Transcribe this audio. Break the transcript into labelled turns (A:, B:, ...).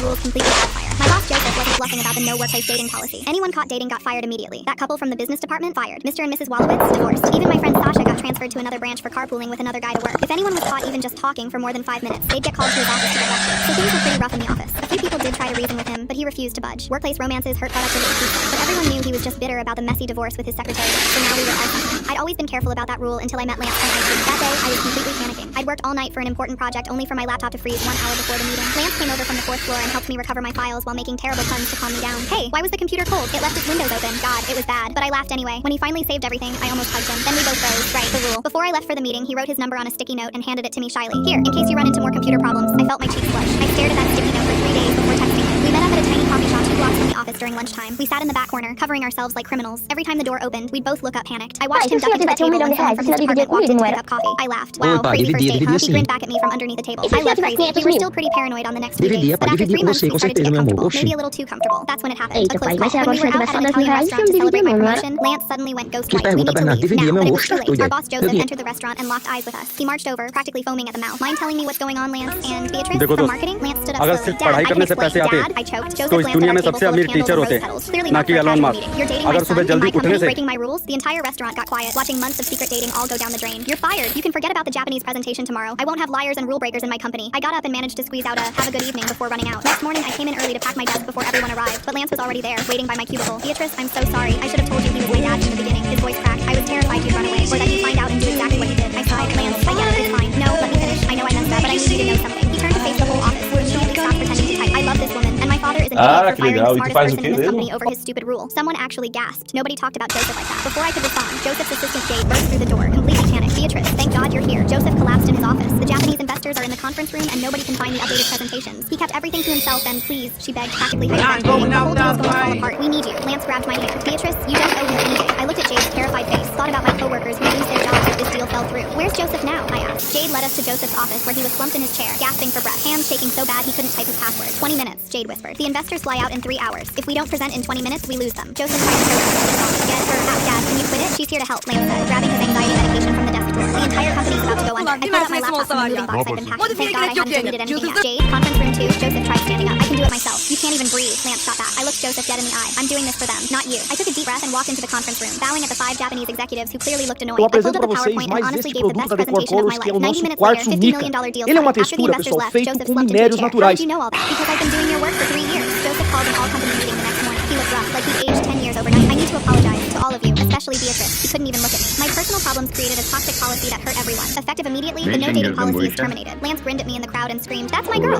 A: rules completely backfire. My boss Joseph wasn't bluffing about the no workplace dating policy. Anyone caught dating got fired immediately. That couple from the business department fired. Mr. and Mrs. Wallowitz divorced. Even my friend Sasha got transferred to another branch for carpooling with another guy to work. If anyone was caught even just talking for more than 5 minutes, they'd get called to his office to get lectured. So things were pretty rough in the office. A few people did try to reason with him, but he refused to budge. Workplace romances hurt productivity, he said. But everyone knew he was just bitter about the messy divorce with his secretary. So now we were all friends. I'd always been careful about that rule until I met Lance from IT. That day, I was completely panicking. I'd worked all night for an important project only for my laptop to freeze 1 hour before the meeting. Lance came over from the 4th floor and helped me recover my files while making terrible puns to calm me down. Hey, why was the computer cold? It left its windows open. God, it was bad. But I laughed anyway. When he finally saved everything, I almost hugged him. Then we both froze. Right, the rule. Before I left for the meeting, he wrote his number on a sticky note and handed it to me shyly. Here, in case you run into more computer problems. I felt my cheeks flush. I stared at that sticky note for 3 days before texting him. We met up at a tiny coffee shop 2 blocks from the office during lunchtime. We sat in the back corner, covering ourselves like criminals. Every time the door opened, we'd both look up panicked. I watched him duck into the table and someone from his department walked in to pick up coffee. I laughed. Wow, crazy first date, huh? He grinned back at me from underneath the table. I love crazy. We were still pretty paranoid on the next 3 days, but after 3 months we started to get comfortable. Maybe a little too comfortable. That's when it happened. A close call. When we were out at an Italian restaurant to celebrate my promotion, Lance suddenly went ghost white. We need to leave now, but it was too late. Our boss Joseph entered the restaurant and locked eyes with us. He marched over, practically foaming at the mouth. Mind telling me what's going on, Lance? And Beatrice from marketing? Lance stood up slowly. Dad, I can explain. Dad, I choked. Joseph glanced at our table full of candles and rose petals. Clearly not for a casual meeting. You're dating my son in my company, breaking my rules? The entire restaurant got quiet, watching months of secret dating all go down the drain. You're fired. You can forget about the Japanese presentation tomorrow. I won't have liars and rule breakers in my company. I got up and managed to squeeze out a have a good evening before running out. Next morning, I came in early to pack my desk before everyone arrived, but Lance was already there, waiting by my cubicle. Beatrice, I'm so sorry. I should have told you he was my dad from the beginning. His voice cracked. I was terrified you'd run away, or that he'd find out and do exactly what he did. I sighed. Lance, I get it. It's fine. No, let me finish. I know I messed up, but I need you to know something. He turned to face the whole office. Immediately stopped pretending to type. I love this woman, and my father is an idiot for firing the smartest person in this company over his stupid rule. Someone actually gasped. Nobody talked about Joseph like that. Before I could respond, Joseph's assistant Jade burst through the door, completely panicked. Beatrice, thank God you're here. Joseph collapsed in his office. The Japanese investors are in the conference room, and nobody can find the updated presentations. He kept everything to himself, and please, she begged, practically hyperventilating. The whole deal's going to fall apart. We need you. Lance grabbed my hand. Beatrice, you don't owe him anything. I looked at Jade's terrified face, thought about my coworkers who lose their jobs if this deal fell through. Where's Joseph now? I asked. Jade led us to Joseph's office, where he was slumped in his chair, gasping for breath, hands shaking so bad he couldn't type his password. 20 minutes, Jade whispered. The investors fly out in 3 hours. If we don't present in 20 minutes, we lose them. Joseph tried to choke us. Get her out, Dad. Can you quit it? She's here to help, Lance said, grabbing his anxiety medication from the desk drawer. The entire company is about to go under. I pulled out my laptop from the moving box I'd been packing. Thank God I hadn't deleted anything yet. Jade, conference room 2. Joseph tried standing up. I can do it myself. You can't even breathe. Lance shot back. I looked Joseph dead in the eye. I'm doing this for them, not you. I took a deep breath and walked into the conference room, bowing at the 5 Japanese executives who clearly looked annoyed. I pulled up a PowerPoint and honestly gave the best presentation of my life. 90 minutes later, $50 million deal signed. After the investors left, Joseph slumped into his chair. How did you know all that? Because I've been doing your work for 3 years. Joseph called an all-company meeting the next morning. He looked rough, like he'd aged 10 years overnight. I need to apologize to all of you, especially Beatrice. He couldn't even look at me. My personal problems created a toxic policy that hurt everyone. Effective immediately, the no dating policy is terminated. Lance grinned at me in the crowd and screamed, "That's my girl!"